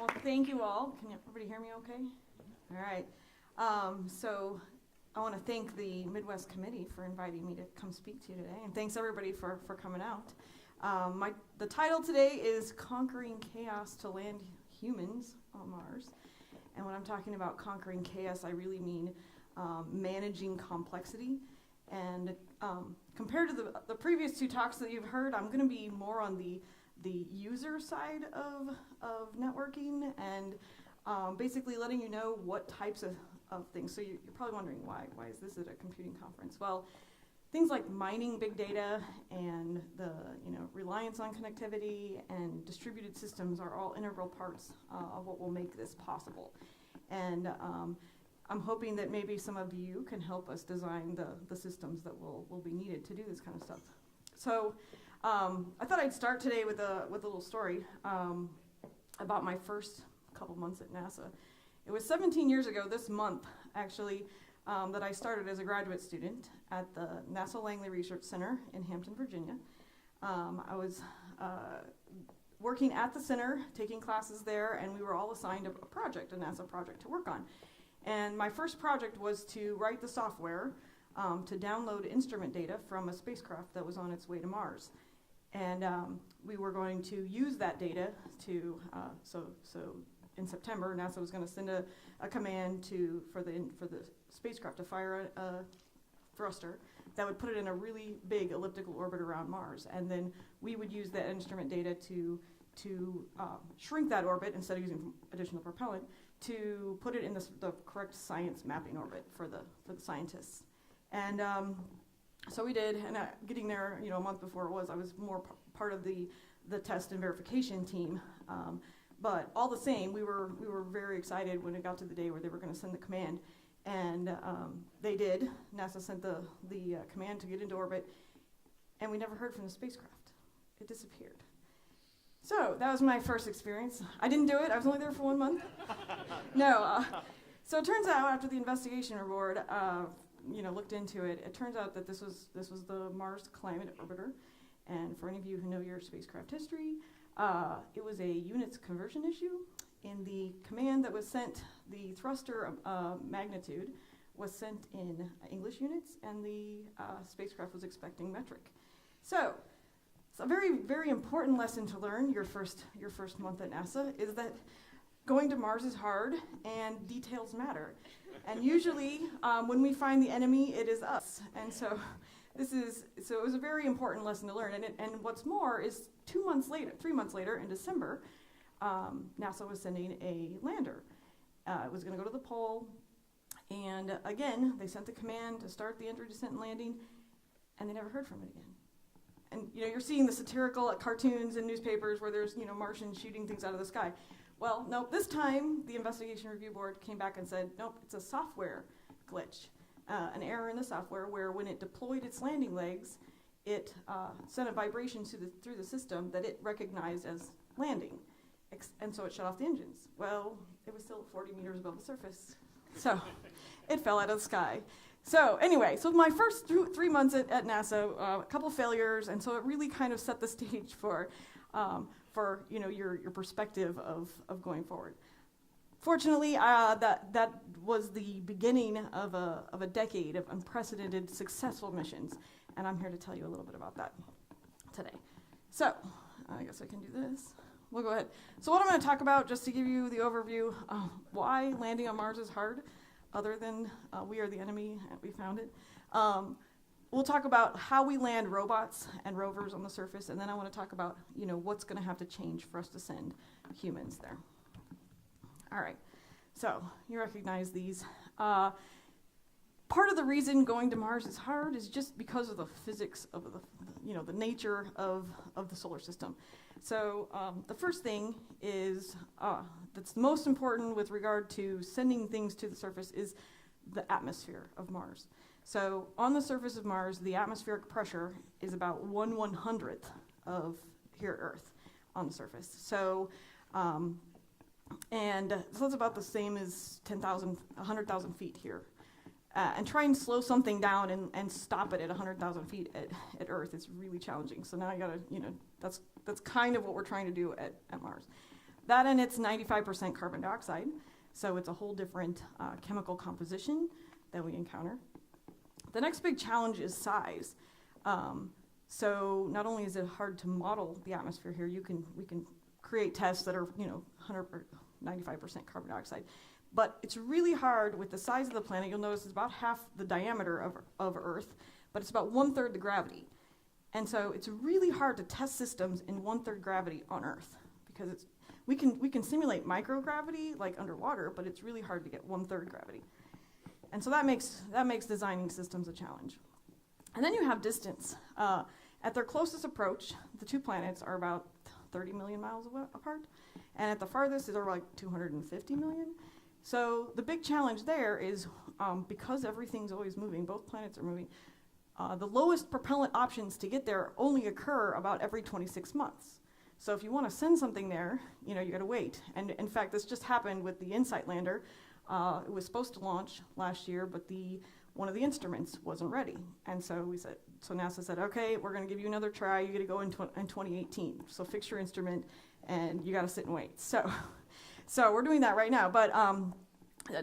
Well, thank you all. Can everybody hear me okay? All right. So I want to thank the Midwest Committee for inviting me to come speak to you today, and thanks everybody for coming out. The title today is Conquering Chaos to Land Humans on Mars. And when I'm talking about conquering chaos, I really mean managing complexity. And compared to the previous two talks that you've heard, I'm going to be more on the user side of networking and basically letting you know what types of things. So you're probably wondering why is this at a computing conference? Well, things like mining big data and the reliance on connectivity and distributed systems are all integral parts of what will make this possible. And I'm hoping that maybe some of you can help us design the systems that will be needed to do this kind of stuff. So I thought I'd start today with a little story about my first couple months at NASA. It was 17 years ago this month, actually, that I started as a graduate student at the NASA Langley Research Center in Hampton, Virginia. I was working at the center, taking classes there, and we were all assigned a project, a NASA project to work on. And my first project was to write the software to download instrument data from a spacecraft that was on its way to Mars. And we were going to use that data to, so in September, NASA was going to send a command for the spacecraft to fire a thruster that would put it in a really big elliptical orbit around Mars. And then we would use that instrument data to shrink that orbit instead of using additional propellant to put it in the correct science mapping orbit for the scientists. And so we did, and getting there, a month before I was more part of the test and verification team. But all the same, we were very excited when it got to the day where they were going to send the command, and they did. NASA sent the command to get into orbit, and we never heard from the spacecraft. It disappeared. So that was my first experience. I didn't do it. I was only there for 1 month. No. So it turns out after the investigation board, looked into it. It turns out that this was the Mars Climate Orbiter, and for any of you who know your spacecraft history, it was a units conversion issue. In the command that was sent, the thruster magnitude was sent in English units, and the spacecraft was expecting metric. So it's a very, very important lesson to learn your first month at NASA is that going to Mars is hard and details matter. And usually when we find the enemy, it is us. And so it was a very important lesson to learn. And what's more is 3 months later, in December, NASA was sending a lander. It was going to go to the pole. And again, they sent the command to start the entry, descent, and landing, and they never heard from it again. And you're seeing the satirical cartoons in newspapers where there's Martians shooting things out of the sky. Well, nope, this time the Investigation Review Board came back and said, nope, it's a software glitch, an error in the software where when it deployed its landing legs, it sent a vibration through the system that it recognized as landing, and so it shut off the engines. Well, it was still 40 meters above the surface, so it fell out of the sky. So anyway, so my first 3 months at NASA, a couple failures, and so it really kind of set the stage for your perspective of going forward. Fortunately, that was the beginning of a decade of unprecedented successful missions, and I'm here to tell you a little bit about that today. So I guess I can do this. We'll go ahead. So what I'm going to talk about, just to give you the overview, why landing on Mars is hard, other than we are the enemy and we found it. We'll talk about how we land robots and rovers on the surface, and then I want to talk about what's going to have to change for us to send humans there. All right, so you recognize these. Part of the reason going to Mars is hard is just because of the physics of the nature of the solar system. So the first thing is that's most important with regard to sending things to the surface is the atmosphere of Mars. So on the surface of Mars, the atmospheric pressure is about 1/100th of here at Earth on the surface. So that's about the same as 100,000 feet here. And try and slow something down and stop it at 100,000 feet at Earth is really challenging. So now I gotta, that's kind of what we're trying to do at Mars. That and it's 95% carbon dioxide, so it's a whole different chemical composition that we encounter. The next big challenge is size. So not only is it hard to model the atmosphere here, we can create tests that are 100 or 95% carbon dioxide, but it's really hard with the size of the planet. You'll notice it's about half the diameter of Earth, but it's about 1/3 the gravity. And so it's really hard to test systems in 1/3 gravity on Earth, because we can simulate microgravity like underwater, but it's really hard to get 1/3 gravity. And so that makes designing systems a challenge. And then you have distance. At their closest approach, the two planets are about 30 million miles apart, and at the farthest they're like 250 million. So the big challenge there is because everything's always moving, both planets are moving, the lowest propellant options to get there only occur about every 26 months. So if you want to send something there, you got to wait. And in fact, this just happened with the InSight lander. It was supposed to launch last year, but one of the instruments wasn't ready. And so NASA said, okay, we're going to give you another try. You got to go in 2018. So fix your instrument, and you got to sit and wait. So we're doing that right now. But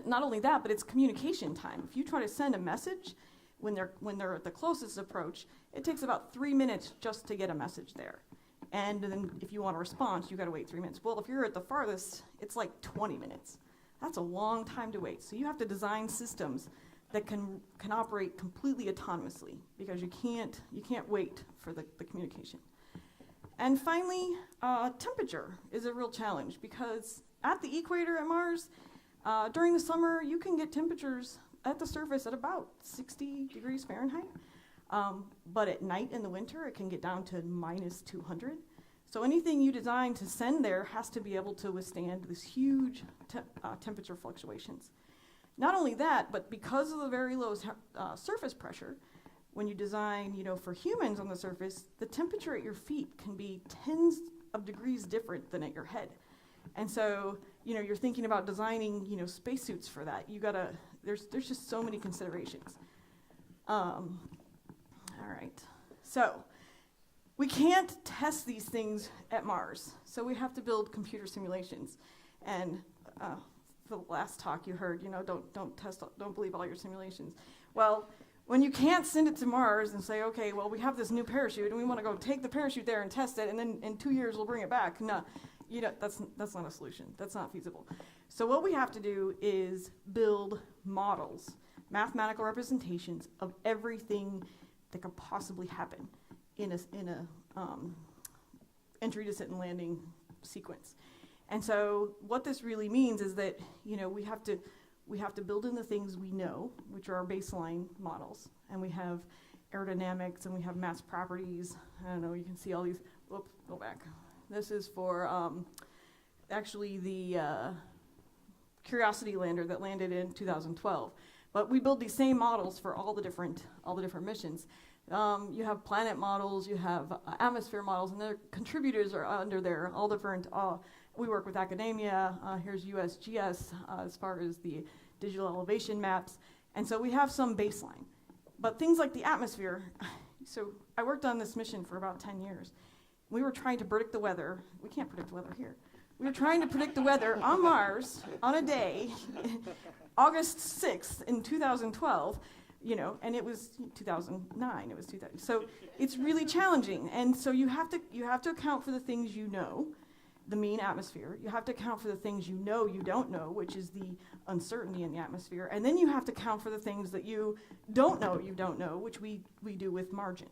not only that, but it's communication time. If you try to send a message when they're at the closest approach, it takes about 3 minutes just to get a message there. And then if you want a response, you got to wait 3 minutes. Well, if you're at the farthest, it's like 20 minutes. That's a long time to wait. So you have to design systems that can operate completely autonomously, because you can't wait for the communication. And finally, temperature is a real challenge, because at the equator at Mars, during the summer, you can get temperatures at the surface at about 60 degrees Fahrenheit. But at night in the winter, it can get down to minus 200. So anything you design to send there has to be able to withstand this huge temperature fluctuations. Not only that, but because of the very low surface pressure, when you design, for humans on the surface, the temperature at your feet can be tens of degrees different than at your head. And so, you're thinking about designing, spacesuits for that. There's just so many considerations. All right. So we can't test these things at Mars, so we have to build computer simulations. And the last talk you heard, don't believe all your simulations. Well, when you can't send it to Mars and say, okay, well, we have this new parachute and we want to go take the parachute there and test it, and then in 2 years we'll bring it back. No, that's not a solution. That's not feasible. So what we have to do is build models, mathematical representations of everything that could possibly happen in a entry, descent, and landing sequence. And so what this really means is that we have to build in the things we know, which are our baseline models, and we have aerodynamics and we have mass properties. I don't know, you can see all these. Whoop, go back. This is for actually the Curiosity lander that landed in 2012. But we build these same models for all the different missions. You have planet models, you have atmosphere models, and their contributors are under there, all different. We work with academia. Here's USGS as far as the digital elevation maps. And so we have some baseline. But things like the atmosphere, so I worked on this mission for about 10 years. We were trying to predict the weather. We can't predict the weather here. We were trying to predict the weather on Mars on a day, August 6th in 2012, and it was 2009, it was 2000. So it's really challenging. And so you have to account for the things the mean atmosphere. You have to account for the things you don't know, which is the uncertainty in the atmosphere. And then you have to account for the things that you don't know, which we do with margin.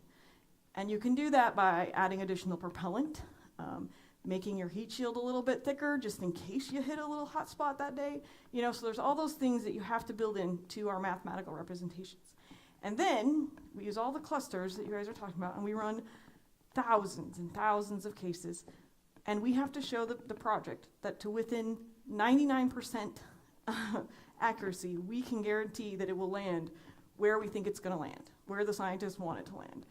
And you can do that by adding additional propellant, making your heat shield a little bit thicker just in case you hit a little hot spot that day. So there's all those things that you have to build into our mathematical representations. And then we use all the clusters that you guys are talking about, and we run thousands and thousands of cases. And we have to show the project that to within 99% accuracy, we can guarantee that it will land where we think it's going to land, where the scientists want it to land,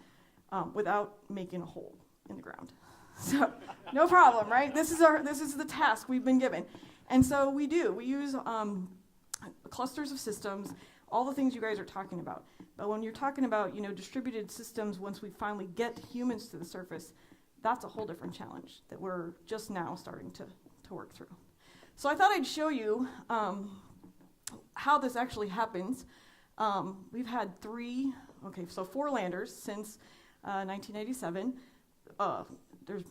without making a hole in the ground. So no problem, right? This is the task we've been given. And so we use clusters of systems, all the things you guys are talking about. But when you're talking about, distributed systems, once we finally get humans to the surface, that's a whole different challenge that we're just now starting to to work through. So I thought I'd show you how this actually happens. We've had four landers since 1997. There's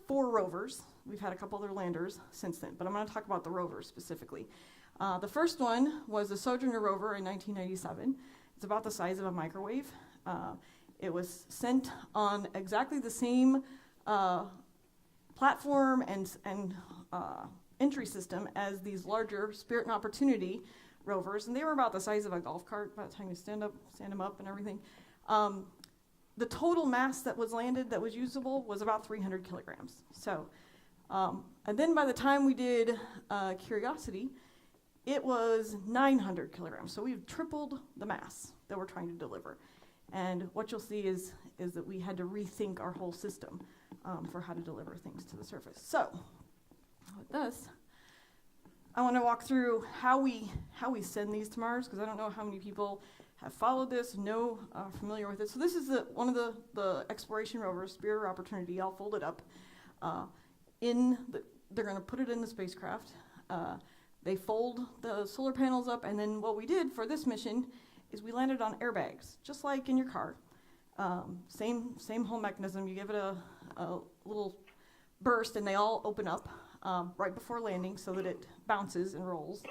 4 rovers. We've had a couple other landers since then, but I'm going to talk about the rovers specifically. The first one was the Sojourner rover in 1997. It's about the size of a microwave. It was sent on exactly the same platform and entry system as these larger Spirit and Opportunity rovers, and they were about the size of a golf cart by the time you stand them up and everything. The total mass that was landed that was usable was about 300 kilograms. So, and then by the time we did Curiosity, it was 900 kilograms. So we've tripled the mass that we're trying to deliver. And what you'll see is that we had to rethink our whole system for how to deliver things to the surface. So with this, I want to walk through how we send these to Mars, because I don't know how many people have followed this, familiar with it. So this is one of the exploration rovers, Spirit or Opportunity, all folded up. They're going to put it in the spacecraft. They fold the solar panels up, and then what we did for this mission is we landed on airbags, just like in your car. Same whole mechanism. You give it a little burst, and they all open up right before landing so that it bounces and rolls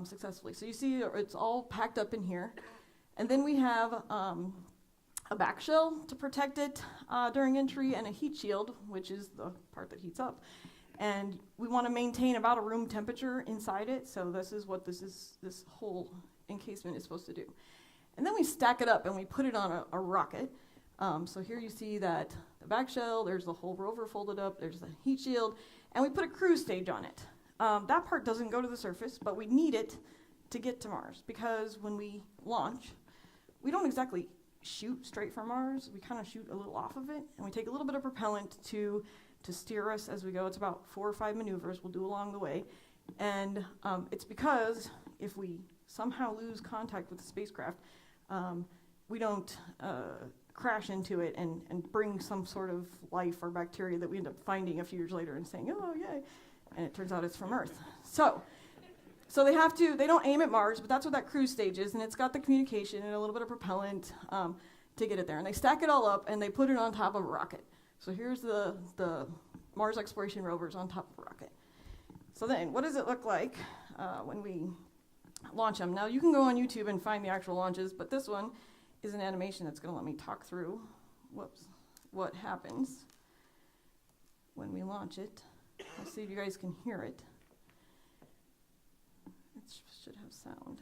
successfully. So you see it's all packed up in here. And then we have a back shell to protect it during entry, and a heat shield, which is the part that heats up. And we want to maintain about a room temperature inside it, so this is what this whole encasement is supposed to do. And then we stack it up and we put it on a rocket. So here you see that the back shell, there's the whole rover folded up, there's the heat shield, and we put a cruise stage on it. That part doesn't go to the surface, but we need it to get to Mars, because when we launch, we don't exactly shoot straight from Mars. We kind of shoot a little off of it, and we take a little bit of propellant to steer us as we go. It's about 4 or 5 maneuvers we'll do along the way. And it's because if we somehow lose contact with the spacecraft, we don't crash into it and bring some sort of life or bacteria that we end up finding a few years later and saying, oh, yay. And it turns out it's from Earth. So they don't aim at Mars, but that's what that cruise stage is. And it's got the communication and a little bit of propellant to get it there. And they stack it all up and they put it on top of a rocket. So here's the Mars exploration rovers on top of a rocket. So then, what does it look like when we launch them? Now, you can go on YouTube and find the actual launches, but this one is an animation that's going to let me talk through what happens when we launch it. Let's see if you guys can hear it. It should have sound.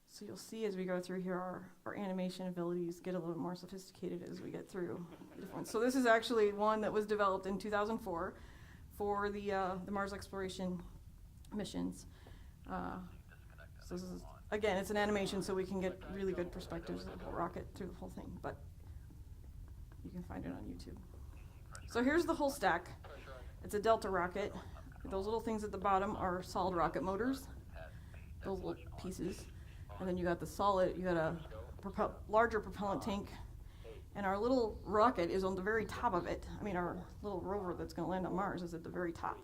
So you'll see as we go through here, our animation abilities get a little more sophisticated as we get through different ones. So this is actually one that was developed in 2004 for the Mars exploration missions. So this is, again, it's an animation, so we can get really good perspectives of the whole rocket through the whole thing, but you can find it on YouTube. So here's the whole stack. It's a Delta rocket. Those little things at the bottom are solid rocket motors, those little pieces. And then you got a larger propellant tank, and our little rocket is on the very top of it. I mean, our little rover that's going to land on Mars is at the very top.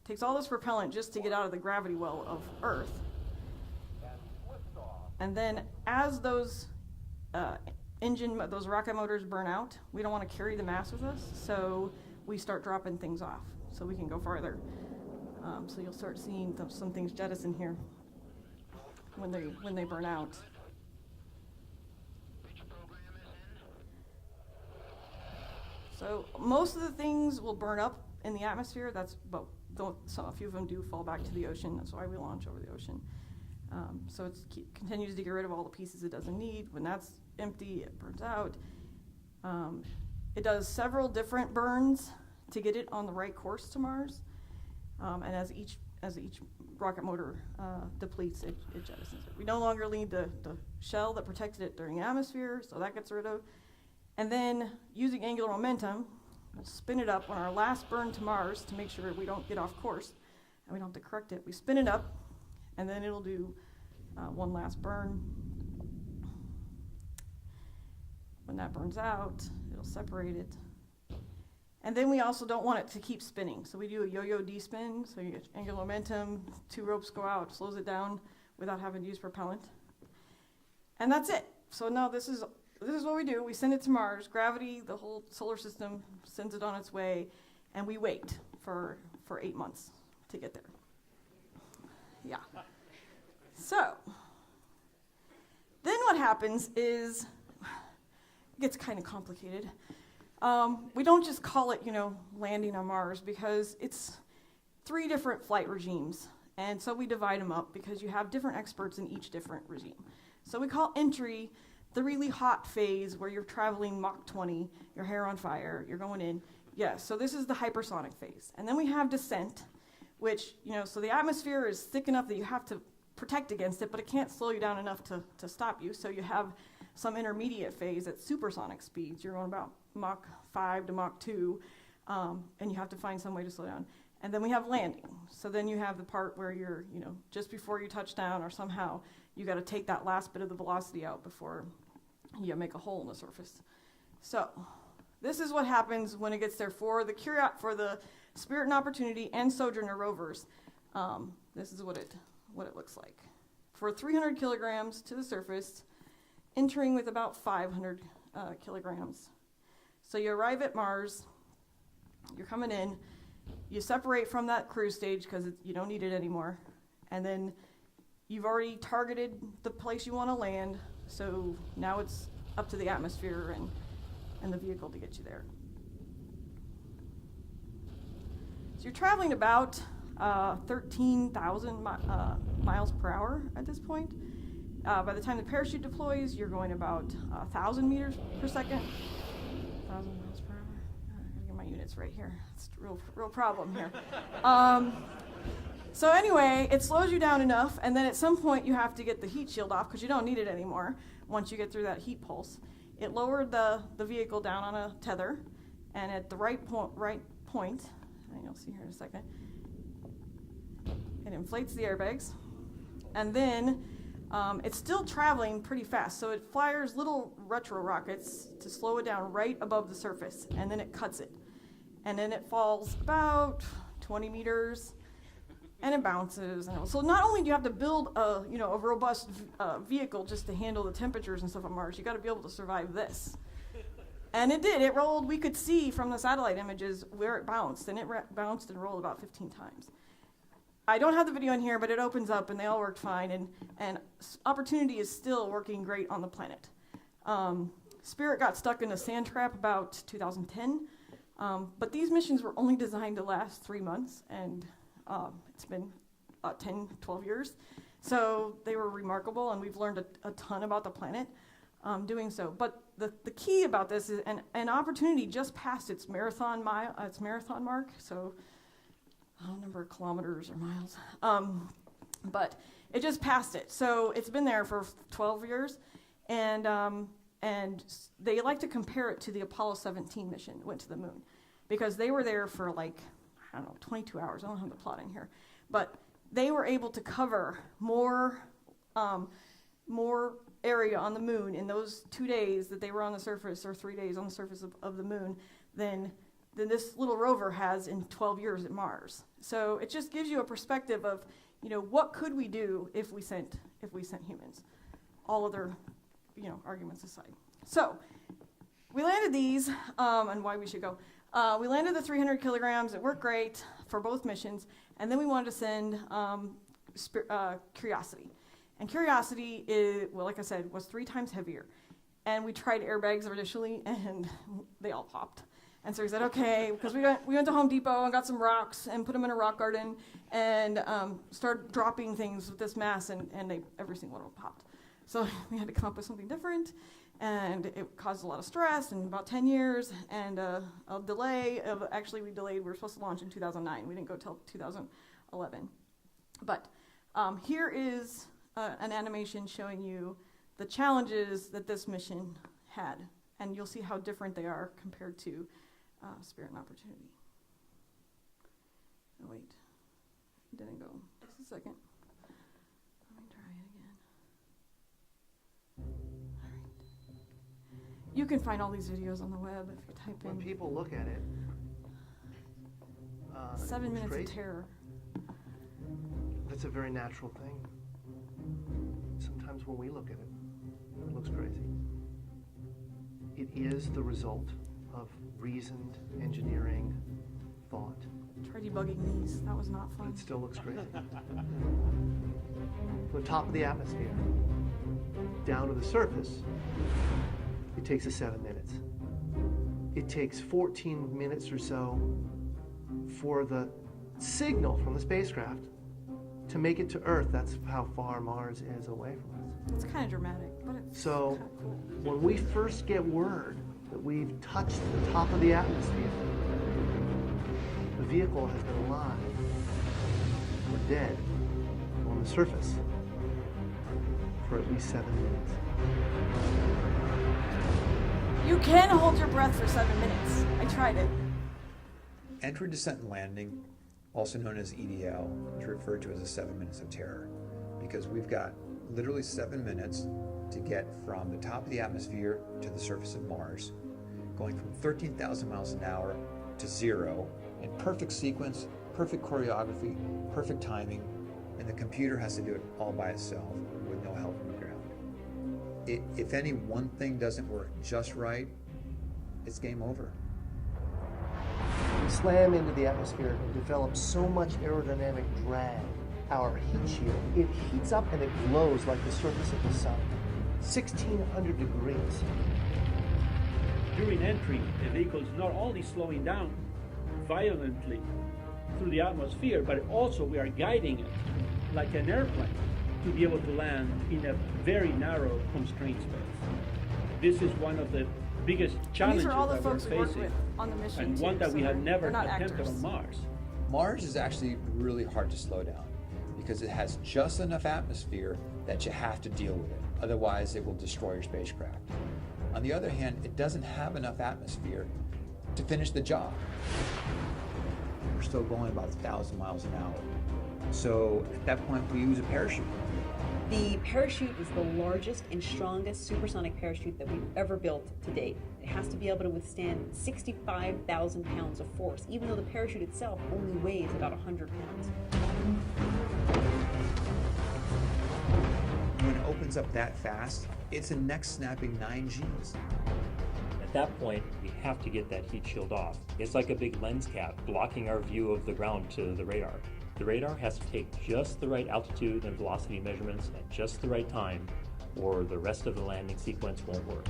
It takes all this propellant just to get out of the gravity well of Earth. And then as those rocket motors burn out, we don't want to carry the mass with us, so we start dropping things off so we can go farther. So you'll start seeing some things jettison here when they burn out. So most of the things will burn up in the atmosphere. A few of them do fall back to the ocean. That's why we launch over the ocean. So it continues to get rid of all the pieces it doesn't need. When that's empty, it burns out. It does several different burns to get it on the right course to Mars. And as each rocket motor depletes, it jettisons it. We no longer need the shell that protected it during the atmosphere, so that gets rid of. And then, using angular momentum, we'll spin it up on our last burn to Mars to make sure we don't get off course and we don't have to correct it. We spin it up, and then it'll do one last burn. When that burns out, it'll separate it. And then we also don't want it to keep spinning. So we do a yo-yo D-spin, so you get angular momentum, 2 ropes go out, slows it down without having to use propellant. And that's it. So now this is what we do. We send it to Mars. Gravity, the whole solar system, sends it on its way, and we wait for 8 months to get there. Yeah. So then what happens is, it gets kind of complicated. We don't just call it, landing on Mars, because it's 3 different flight regimes. And so we divide them up because you have different experts in each different regime. So we call entry the really hot phase where you're traveling Mach 20, your hair on fire, you're going in. Yes, so this is the hypersonic phase. And then we have descent, which, so the atmosphere is thick enough that you have to protect against it, but it can't slow you down enough to stop you. So you have some intermediate phase at supersonic speeds. You're going about Mach 5 to Mach 2, and you have to find some way to slow down. And then we have landing. So then you have the part where you're, just before you touch down, or somehow you got to take that last bit of the velocity out before you make a hole in the surface. So this is what happens when it gets there for the Spirit and Opportunity and Sojourner rovers. This is what it looks like. For 300 kilograms to the surface, entering with about 500 kilograms. So you arrive at Mars, you're coming in, you separate from that cruise stage because you don't need it anymore, and then you've already targeted the place you want to land, so now it's up to the atmosphere and the vehicle to get you there. So you're traveling about 13,000 miles per hour at this point. By the time the parachute deploys, you're going about 1,000 meters per second. 1,000 miles per hour. I gotta get my units right here. It's a real problem here. So anyway, it slows you down enough, and then at some point you have to get the heat shield off because you don't need it anymore once you get through that heat pulse. It lowered the vehicle down on a tether, and at the right point, and you'll see here in a second, it inflates the airbags, and then it's still traveling pretty fast, so it fires little retro rockets to slow it down right above the surface, and then it cuts it. And then it falls about 20 meters, and it bounces. So not only do you have to build a robust vehicle just to handle the temperatures and stuff on Mars, you got to be able to survive this. And it did. It rolled. We could see from the satellite images where it bounced, and it bounced and rolled about 15 times. I don't have the video in here, but it opens up, and they all worked fine, and Opportunity is still working great on the planet. Spirit got stuck in a sand trap about 2010, but these missions were only designed to last 3 months, and it's been 10, 12 years. So they were remarkable, and we've learned a ton about the planet doing so. But the key about this is, and Opportunity just passed its marathon mark, so I don't remember kilometers or miles, but it just passed it. So it's been there for 12 years, and they like to compare it to the Apollo 17 mission that went to the moon, because they were there for 22 hours. I don't have the plot in here, but they were able to cover more area on the moon in those 2 days that they were on the surface, or 3 days on the surface of the moon, than this little rover has in 12 years at Mars. So it just gives you a perspective of, what could we do if we sent humans? All other, arguments aside. So we landed these, and why we should go. We landed the 300 kilograms. It worked great for both missions, and then we wanted to send Curiosity. And Curiosity like I said, was 3 times heavier. And we tried airbags initially, and they all popped. And so we said, okay, because we went to Home Depot and got some rocks and put them in a rock garden and started dropping things with this mass, and every single one of them popped. So we had to come up with something different, and it caused a lot of stress, and about 10 years, and a delay of, actually we delayed, we were supposed to launch in 2009. We didn't go till 2011. But here is an animation showing you the challenges that this mission had, and you'll see how different they are compared to Spirit and Opportunity. Oh, wait, it didn't go. Just a second. Let me try it again. All right. You can find all these videos on the web if you type When in people look at it, 7 it's minutes crazy. of terror. That's a very natural thing. Sometimes when we look at it, it looks crazy. It is the result of reasoned engineering thought, Try debugging these. That was not but fun. it still looks crazy. From the top of the atmosphere down to the surface, it takes us 7 minutes. It takes 14 minutes or so for the signal from the spacecraft to make it to Earth. That's how far Mars is away from us. It's kind of dramatic, but it's So kind of cool. when we first get word that we've touched the top of the atmosphere, the vehicle has been alive or dead on the surface for at least 7 minutes. You can hold your breath for 7 minutes. I tried it. Entry, descent, and landing, also known as EDL, is referred to as the 7 minutes of terror because we've got literally 7 minutes to get from the top of the atmosphere to the surface of Mars, going from 13,000 miles an hour to 0 in perfect sequence, perfect choreography, perfect timing, and the computer has to do it all by itself with no help from the ground. If any one thing doesn't work just right, it's game over. We slam into the atmosphere and develop so much aerodynamic drag. Our heat shield, it heats up and it glows like the surface of the sun. 1,600 degrees. During entry, the vehicle is not only slowing down violently through the atmosphere, but also we are guiding it like an airplane to be able to land in a very narrow, constrained space. This is one of the biggest And challenges these are all the that we're folks we work facing, with on the mission and too, one that so we had never they're not attempted actors. on Mars. Mars is actually really hard to slow down because it has just enough atmosphere that you have to deal with it. Otherwise, it will destroy your spacecraft. On the other hand, it doesn't have enough atmosphere to finish the job. We're still going about 1,000 miles an hour. So at that point, we use a parachute. The parachute is the largest and strongest supersonic parachute that we've ever built to date. It has to be able to withstand 65,000 pounds of force, even though the parachute itself only weighs about 100 pounds. When it opens up that fast, it's a neck-snapping 9 Gs. At that point, we have to get that heat shield off. It's like a big lens cap blocking our view of the ground to the radar. The radar has to take just the right altitude and velocity measurements at just the right time, or the rest of the landing sequence won't work.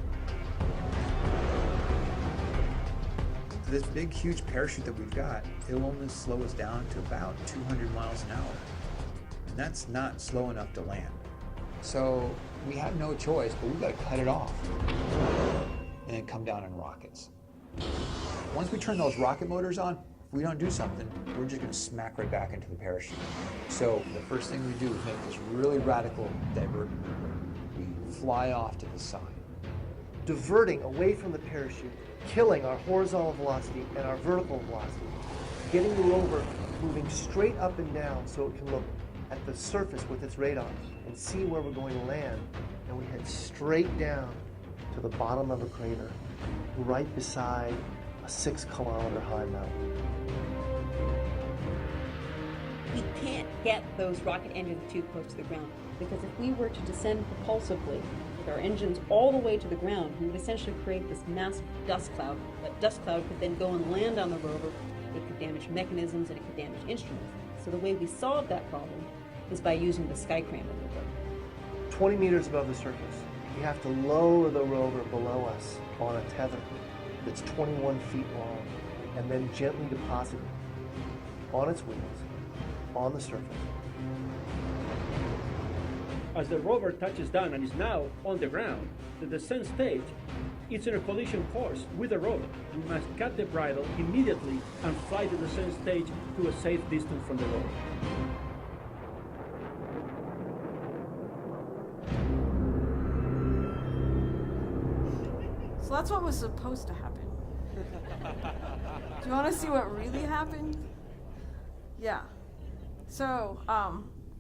This big, huge parachute that we've got, it'll only slow us down to about 200 miles an hour. And that's not slow enough to land. So we have no choice, but we've got to cut it off and then come down in rockets. Once we turn those rocket motors on, if we don't do something, we're just going to smack right back into the parachute. So the first thing we do is make this really radical divert maneuver. We fly off to the side. Diverting away from the parachute, killing our horizontal velocity and our vertical velocity, getting the rover moving straight up and down so it can look at the surface with its radar and see where we're going to land. And we head straight down to the bottom of a crater, right beside a 6-kilometer high mountain. We can't get those rocket engines too close to the ground, because if we were to descend propulsively with our engines all the way to the ground, we would essentially create this massive dust cloud. That dust cloud could then go and land on the rover. It could damage mechanisms and it could damage instruments. So the way we solve that problem is by using the sky crane maneuver. 20 meters above the surface, we have to lower the rover below us on a tether that's 21 feet long, and then gently deposit it on its wheels, on the surface. As the rover touches down and is now on the ground, the descent stage, it's in a collision course with the rover. We must cut the bridle immediately and fly the descent stage to a safe distance from the rover. So that's what was supposed to happen. Do you want to see what really happened? Yeah. So,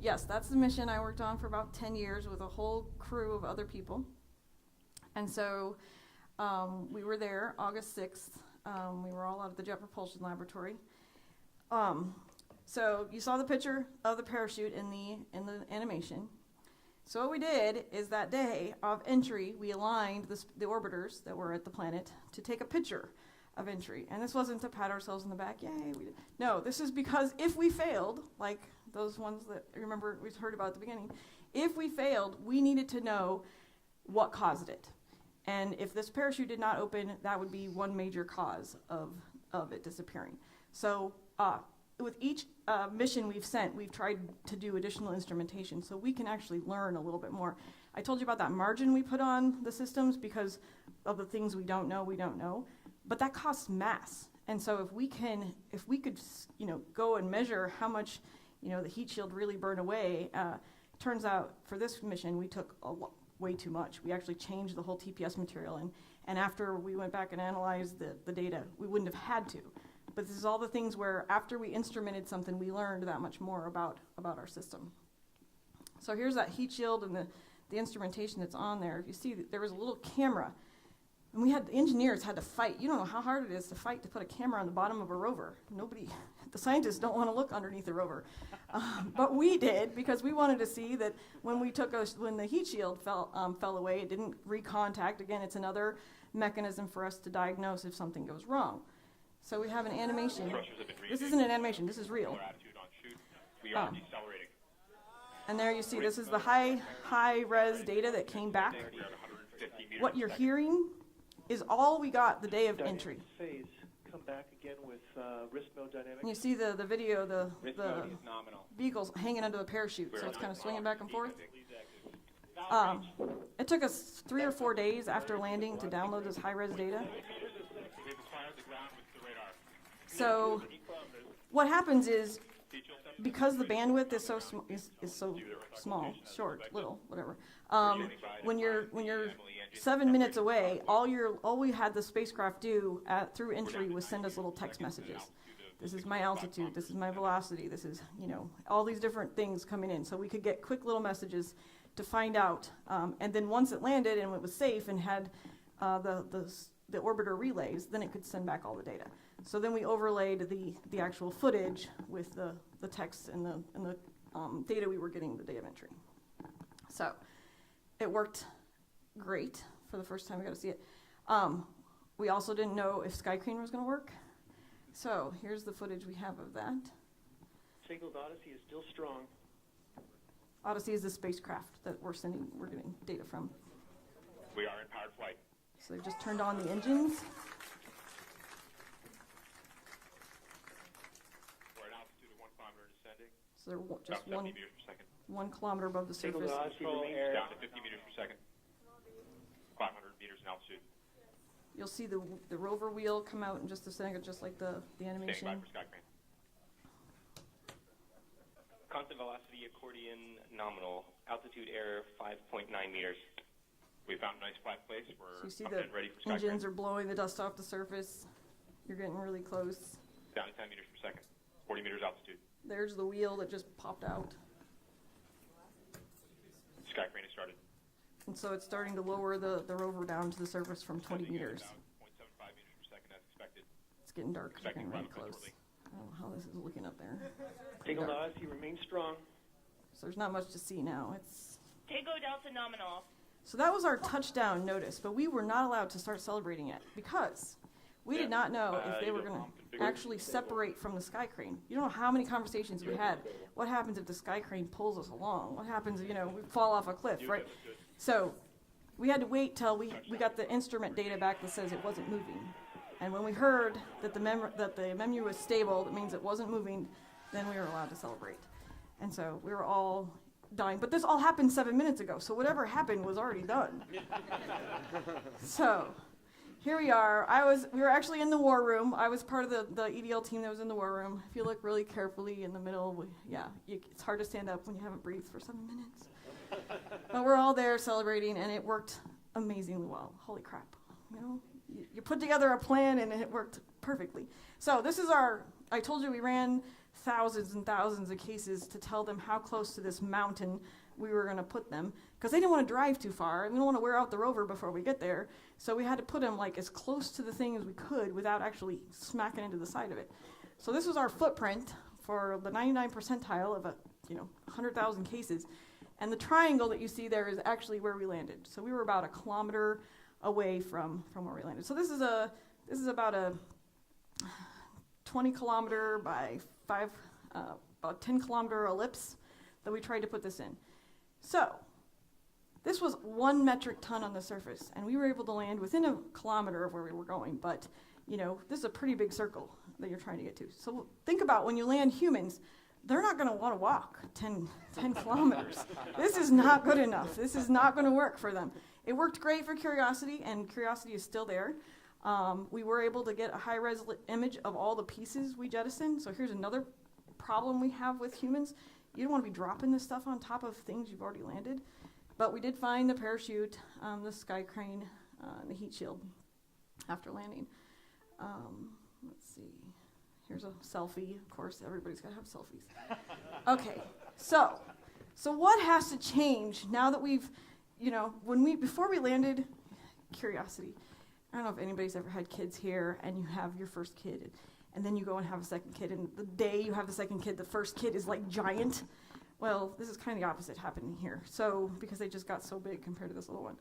yes, that's the mission I worked on for about 10 years with a whole crew of other people. And so We were there August 6th. We were all out at the Jet Propulsion Laboratory. So you saw the picture of the parachute in the animation. So what we did is that day of entry, we aligned the orbiters that were at the planet to take a picture of entry. And this wasn't to pat ourselves on the back, yay, we did. No, this is because if we failed, like those ones that remember we heard about at the beginning, if we failed, we needed to know what caused it. And if this parachute did not open, that would be one major cause of it disappearing. So with each mission we've sent, we've tried to do additional instrumentation so we can actually learn a little bit more. I told you about that margin we put on the systems because of the things we don't know. But that costs mass. And so if we could, go and measure how much, the heat shield really burned away, turns out for this mission we took way too much. We actually changed the whole TPS material, and after we went back and analyzed the data, we wouldn't have had to. But this is all the things where after we instrumented something, we learned that much more about our system. So here's that heat shield and the instrumentation that's on there. If you see, there was a little camera, and the engineers had to fight. You don't know how hard it is to fight to put a camera on the bottom of a rover. The scientists don't want to look underneath the rover. But we did, because we wanted to see that when the heat shield fell away, it didn't recontact. Again, it's another mechanism for us to diagnose if something goes wrong. So we have an animation. This isn't an animation, this is real. And there you see, this is the high res data that came back. What you're hearing is all we got the day of entry. Phase. Come back again with wrist mode dynamics. And you see the video, the vehicle's hanging under the parachute, so it's kind of swinging back and forth. It took us 3 or 4 days after landing to download this high-res data. So what happens is, because the bandwidth is so small, short, little, whatever. When you're 7 minutes away, all we had the spacecraft do through entry was send us little text messages. This is my altitude. This is my velocity. This is all these different things coming in. So we could get quick little messages to find out. And then once it landed and it was safe and had the orbiter relays, then it could send back all the data. So then we overlaid the actual footage with the text and the data we were getting the day of entry. So it worked great for the first time we got to see it. We also didn't know if SkyCrane was going to work. So here's the footage we have of that. Signal to Odyssey is still strong. Odyssey is the spacecraft that we're getting data from. We are in powered flight. So they've just turned on the engines. We're at altitude of 1 kilometer descending. So they're just About 70 meters per second. 1 kilometer above the Signal surface. to Odyssey remains Down to 50 meters per second. 500 meters in altitude. You'll see the rover wheel come out in just a second, just like the animation. Standing by for SkyCrane. Constant velocity accordion nominal. Altitude error 5.9 meters. We found a nice flat place. So We're you see up the and ready for engines SkyCrane. are blowing the dust off the surface. You're getting really close. Down to 10 meters per second. 40 meters altitude. There's the wheel that just popped out. SkyCrane has started. And so it's starting to lower the rover down to the surface from 20 Sending in meters. about 0.75 meters per second as expected. It's getting dark, it's Expecting getting really climate close. shortly. I don't know how this is looking up there. Signal to Odyssey remains strong. So there's not much to see now. Tango Delta nominal. So that was our touchdown notice, but we were not allowed to start celebrating it because we did not know if they were going to actually separate from the SkyCrane. You don't know how many conversations we had. What happens if the SkyCrane pulls us along? What happens if, we fall off a cliff, right? So we had to wait till we got the instrument data back that says it wasn't moving. And when we heard that the MEMU was stable, that means it wasn't moving, then we were allowed to celebrate. And so we were all dying. But this all happened 7 minutes ago, so whatever happened was already done. So here we are. We were actually in the war room. I was part of the EDL team that was in the war room. If you look really carefully in the middle, it's hard to stand up when you haven't breathed for 7 minutes. But we're all there celebrating, and it worked amazingly well. Holy crap. You put together a plan, and it worked perfectly. So this is I told you we ran thousands and thousands of cases to tell them how close to this mountain we were going to put them, because they didn't want to drive too far, and we don't want to wear out the rover before we get there. So we had to put them like as close to the thing as we could without actually smacking into the side of it. So this was our footprint for the 99 percentile of 100,000 cases. And the triangle that you see there is actually where we landed. So we were about a kilometer away from where we landed. So this is about a 20 kilometer by about 10 kilometer ellipse that we tried to put this in. So this was 1 metric ton on the surface, and we were able to land within a kilometer of where we were going, but this is a pretty big circle that you're trying to get to. So think about when you land humans, they're not going to want to walk 10 kilometers. This is not good enough. This is not going to work for them. It worked great for Curiosity, and Curiosity is still there. We were able to get a high-res image of all the pieces we jettisoned. So here's another problem we have with humans. You don't want to be dropping this stuff on top of things you've already landed. But we did find the parachute, the sky crane, and the heat shield after landing. Let's see. Here's a selfie. Of course, everybody's got to have selfies. Okay, so what has to change now that we've, before we landed Curiosity, I don't know if anybody's ever had kids here and you have your first kid and then you go and have a second kid, and the day you have the second kid, the first kid is like giant. Well, this is kind of the opposite happening here. So, because they just got so big compared to this little one.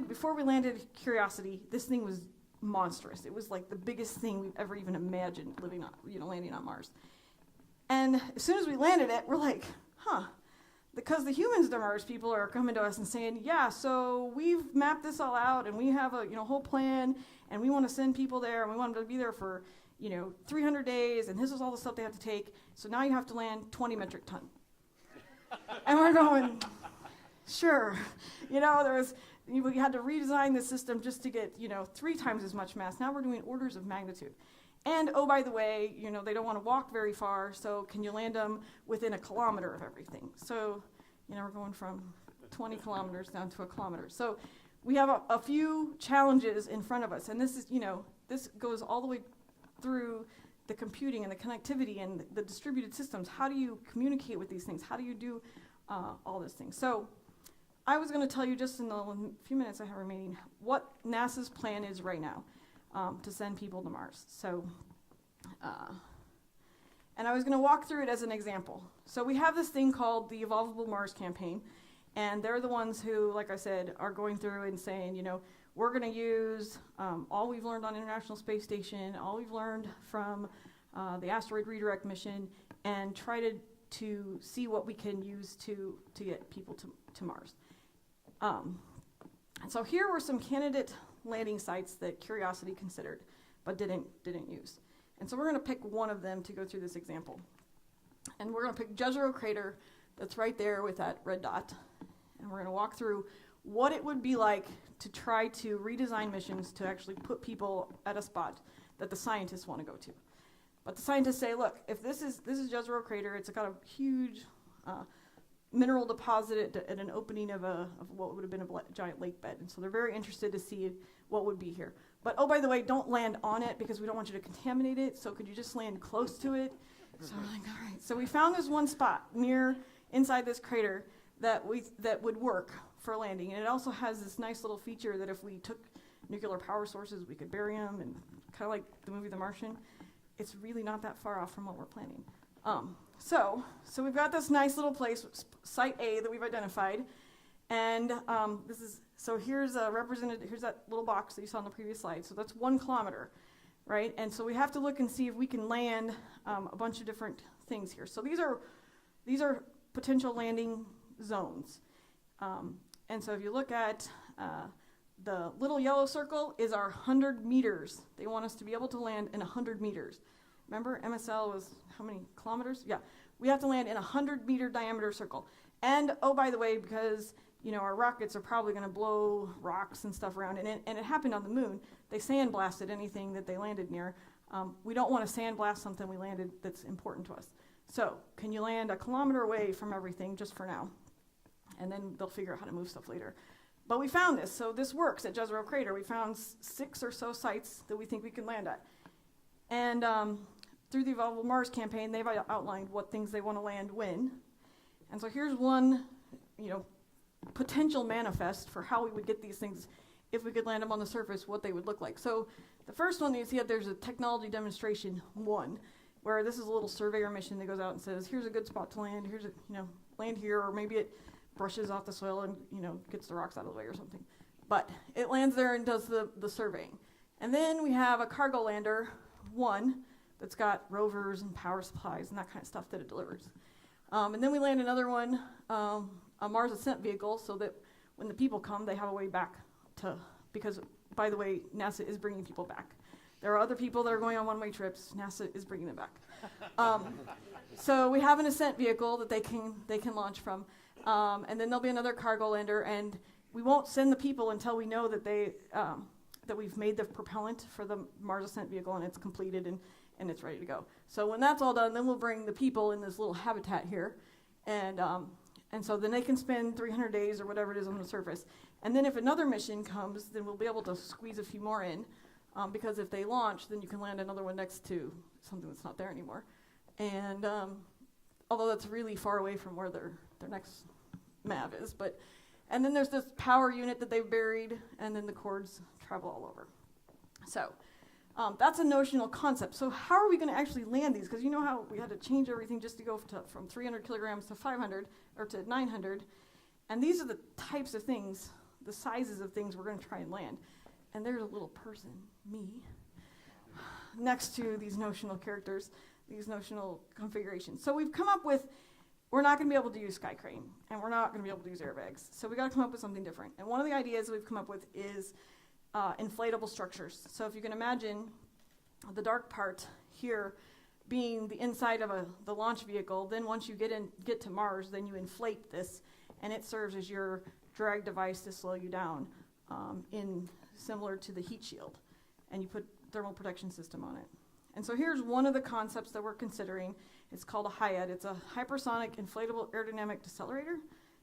Before we landed Curiosity, this thing was monstrous. It was like the biggest thing we've ever even imagined landing on Mars. And as soon as we landed it, we're like, because the humans to Mars people are coming to us and saying, yeah, so we've mapped this all out and we have a whole plan and we want to send people there and we want them to be there for 300 days and this is all the stuff they have to take. So now you have to land 20 metric ton. And we're going, sure. We had to redesign the system just to get 3 times as much mass. Now we're doing orders of magnitude. And, oh, by the way, they don't want to walk very far, so can you land them within a kilometer of everything? So, we're going from 20 kilometers down to a kilometer. So we have a few challenges in front of us, and this is, this goes all the way through the computing and the connectivity and the distributed systems. How do you communicate with these things? How do you do all these things? So I was going to tell you just in the few minutes I have remaining what NASA's plan is right now. To send people to Mars. So, and I was going to walk through it as an example. So we have this thing called the Evolvable Mars Campaign, and they're the ones who, like I said, are going through and saying, we're going to use all we've learned on International Space Station, all we've learned from the asteroid redirect mission, and try to see what we can use to get people to Mars. And so here were some candidate landing sites that Curiosity considered but didn't use. And so we're going to pick one of them to go through this example. And we're going to pick Jezero Crater, that's right there with that red dot. And we're going to walk through what it would be like to try to redesign missions to actually put people at a spot that the scientists want to go to. But the scientists say, look, if this is Jezero Crater, it's got a huge mineral deposit at an opening of what would have been a giant lake bed. And so they're very interested to see what would be here. But, oh, by the way, don't land on it because we don't want you to contaminate it. So could you just land close to it? So we're like, all right. So we found this one spot inside this crater that would work for landing. And it also has this nice little feature that if we took nuclear power sources, we could bury them, and kind of like the movie The Martian. It's really not that far off from what we're planning. So we've got this nice little place, Site A, that we've identified, and here's that little box that you saw on the previous slide. So that's 1 kilometer, right? And so we have to look and see if we can land a bunch of different things here. So these are potential landing zones, and so if you look at the little yellow circle is our 100 meters. They want us to be able to land in 100 meters. Remember, MSL was how many kilometers? Yeah, we have to land in a 100-meter diameter circle. And, oh, by the way, because, our rockets are probably going to blow rocks and stuff around, and it happened on the moon. They sandblasted anything that they landed near. We don't want to sandblast something we landed that's important to us. So, can you land a kilometer away from everything just for now? And then they'll figure out how to move stuff later. But we found this, so this works at Jezero Crater. We found 6 or so sites that we think we can land at. And through the Evolvable Mars campaign, they've outlined what things they want to land when. And so here's one, potential manifest for how we would get these things if we could land them on the surface, what they would look like. So the first one you see, there's a technology demonstration 1, where this is a little surveyor mission that goes out and says, here's a good spot to land, here's land here, or maybe it brushes off the soil and, gets the rocks out of the way or something. But it lands there and does the surveying. And then we have a cargo lander 1 that's got rovers and power supplies and that kind of stuff that it delivers. And then we land another one, a Mars ascent vehicle, so that when the people come, they have a way back because, by the way, NASA is bringing people back. There are other people that are going on one-way trips. NASA is bringing them back. So we have an ascent vehicle that they can launch from, and then there'll be another cargo lander, and we won't send the people until we know that that we've made the propellant for the Mars ascent vehicle and it's completed and it's ready to go. So when that's all done, then we'll bring the people in this little habitat here, and so then they can spend 300 days or whatever it is on the surface. And then if another mission comes, then we'll be able to squeeze a few more in, because if they launch, then you can land another one next to something that's not there anymore. And although that's really far away from where their next MAV is, and then there's this power unit that they've buried, and then the cords travel all over. So that's a notional concept. So how are we going to actually land these? Because you know how we had to change everything just to go from 300 kilograms to 500 or to 900. And these are the types of things, the sizes of things we're going to try and land. And there's a little person, me, next to these notional characters, these notional configurations. So we've come up with, we're not going to be able to use sky crane, and we're not going to be able to use airbags. So we got to come up with something different. And one of the ideas that we've come up with is inflatable structures. So if you can imagine the dark part here being the inside of the launch vehicle, then once you get to Mars, then you inflate this, and it serves as your drag device to slow you down, similar to the heat shield, and you put thermal protection system on it. And so here's one of the concepts that we're considering. It's called a HIAD. It's a hypersonic inflatable aerodynamic decelerator.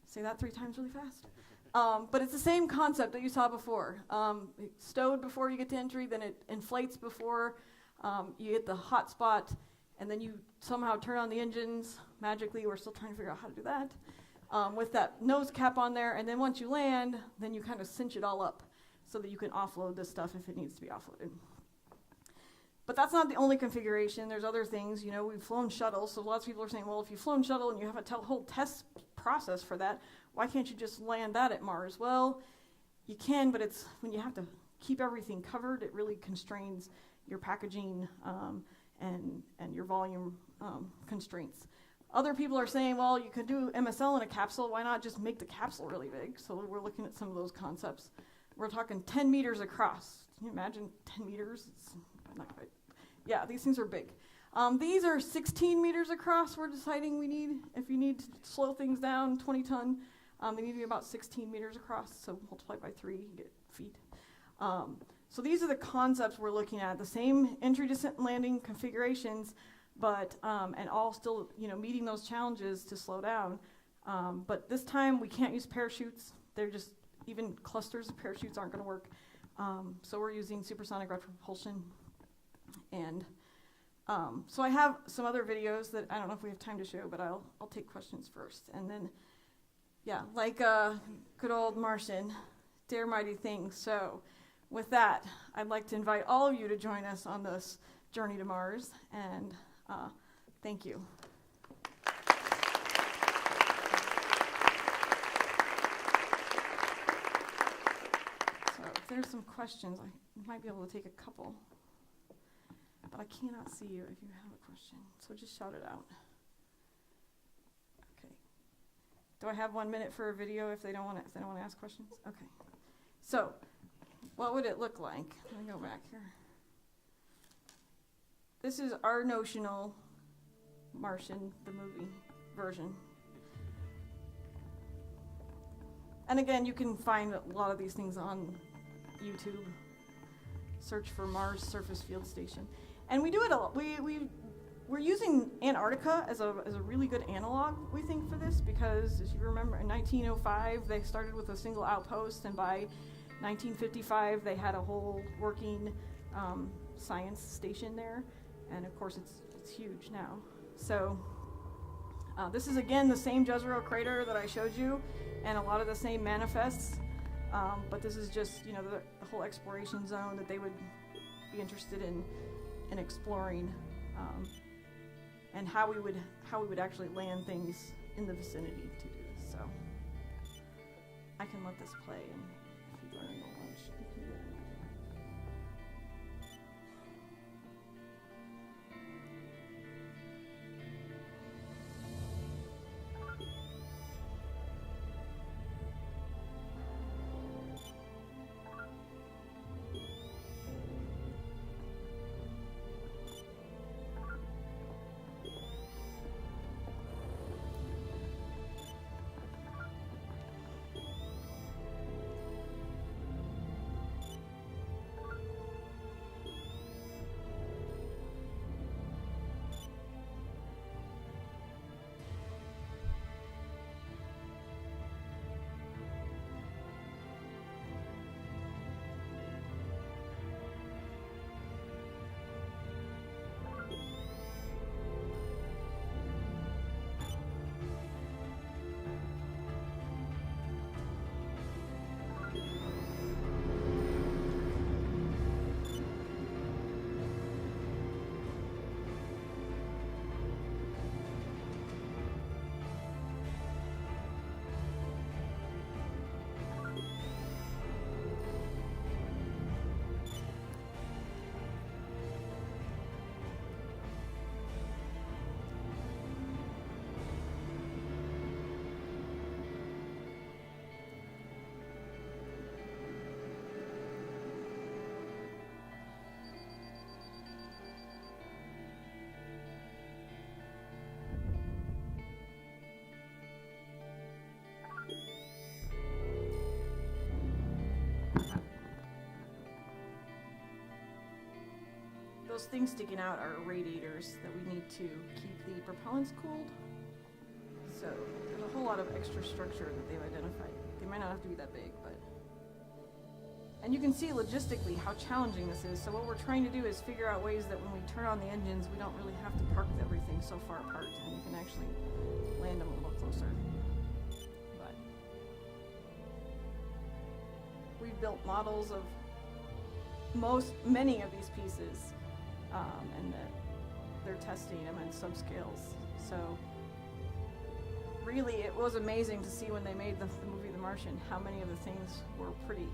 Say that 3 times really fast. But it's the same concept that you saw before. It's stowed before you get to entry, then it inflates before you hit the hot spot, and then you somehow turn on the engines magically. We're still trying to figure out how to do that. With that nose cap on there, and then once you land, then you kind of cinch it all up so that you can offload this stuff if it needs to be offloaded. But that's not the only configuration. There's other things. We've flown shuttles, so lots of people are saying, well, if you've flown shuttle and you have a whole test process for that, why can't you just land that at Mars? Well, you can, but it's when you have to keep everything covered, it really constrains your packaging and your volume constraints. Other people are saying, well, you could do MSL in a capsule. Why not just make the capsule really big? So we're looking at some of those concepts. We're talking 10 meters across. Can you imagine 10 meters? It's not quite. Yeah, these things are big. These are 16 meters across. We're deciding if you need to slow things down, 20 ton, they need to be about 16 meters across. So multiply by 3, you get feet. So these are the concepts we're looking at. The same entry, descent, and landing configurations, but and all still meeting those challenges to slow down. But this time we can't use parachutes. They're just, even clusters of parachutes aren't going to work. So we're using supersonic retropulsion. And so I have some other videos that I don't know if we have time to show, but I'll take questions first. And then, yeah, like good old Martian, dare mighty things. So with that, I'd like to invite all of you to join us on this journey to Mars. And thank you. So if there's some questions, I might be able to take a couple. But I cannot see you if you have a question, so just shout it out. Okay. Do I have 1 minute for a video if they don't want to ask questions? Okay. So, what would it look like? Let me go back here. This is our notional Martian, the movie version. And again, you can find a lot of these things on YouTube. Search for Mars Surface Field Station. And we do it a lot. We're using Antarctica as a really good analog, we think, for this, because as you remember, in 1905 they started with a single outpost, and by 1955 they had a whole working science station there, and of course it's huge now. So This is again the same Jezero crater that I showed you, and a lot of the same manifests, but this is just, you know, the whole exploration zone that they would be interested in exploring, and how we would actually land things in the vicinity to do this. So I can let this play, and if you learn a bunch, you can do it. Those things sticking out are radiators that we need to keep the propellants cooled. So there's a whole lot of extra structure that they've identified. They might not have to be that big, but... And you can see logistically how challenging this is. So what we're trying to do is figure out ways that when we turn on the engines, we don't really have to park everything so far apart, and you can actually land them a little closer. But we've built models of many of these pieces, and that they're testing them in subscales. So really, it was amazing to see when they made the movie The Martian how many of the things were pretty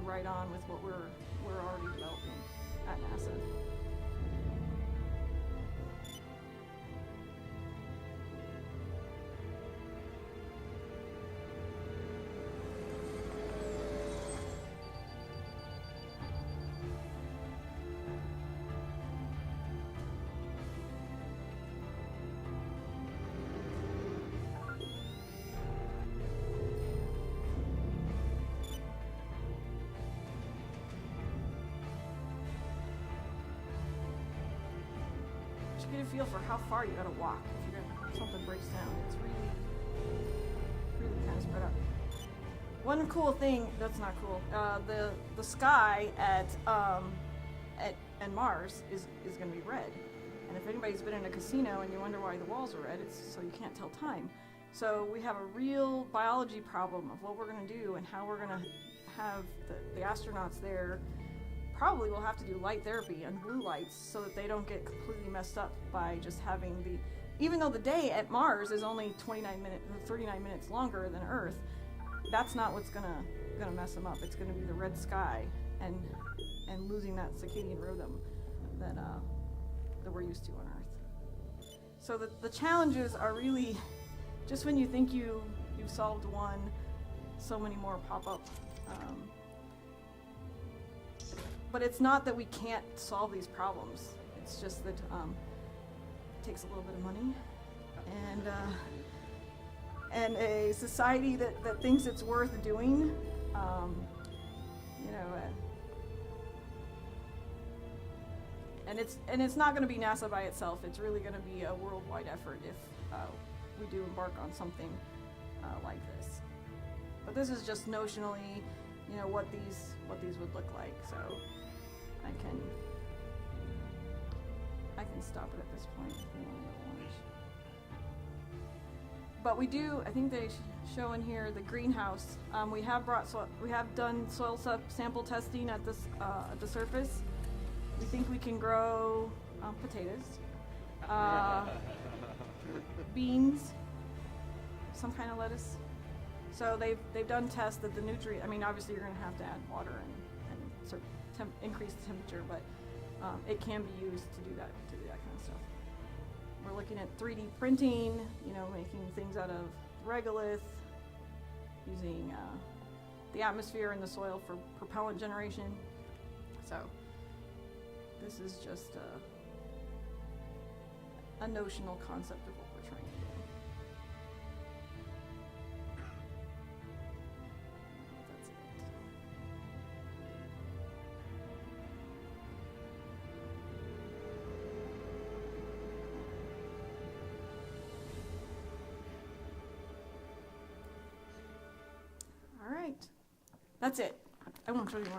right on with what we're already developing at NASA. Get a feel for how far you gotta walk if something breaks down. It's really kind of spread out. One cool thing that's not cool, the sky at Mars is going to be red. And if anybody's been in a casino and you wonder why the walls are red, it's so you can't tell time. So we have a real biology problem of what we're going to do and how we're going to have the astronauts there. Probably will have to do light therapy and blue lights so that they don't get completely messed up by just having even though the day at Mars is only 39 minutes longer than Earth, that's not what's gonna mess them up. It's gonna be the red sky and losing that circadian rhythm that we're used to on Earth. So the challenges are really just when you think you've solved one, so many more pop up. But it's not that we can't solve these problems. It's just that it takes a little bit of money and a society that thinks it's worth doing. And it's not going to be NASA by itself. It's really going to be a worldwide effort if we do embark on something like this. But this is just notionally, what these would look like. So I can stop it at this point if you want to go But we do, I think they show in here the greenhouse. We have done soil sample testing at the surface. We think we can grow potatoes, beans, some kind of lettuce. So they've done tests that the nutrient. I mean, obviously you're going to have to add water and sort of increase the temperature, but it can be used to do that kind of stuff. We're looking at 3D printing, making things out of regolith, using the atmosphere and the soil for propellant generation. So this is just a notional concept of what we're trying to do. That's it. All right. That's it. I won't show you more.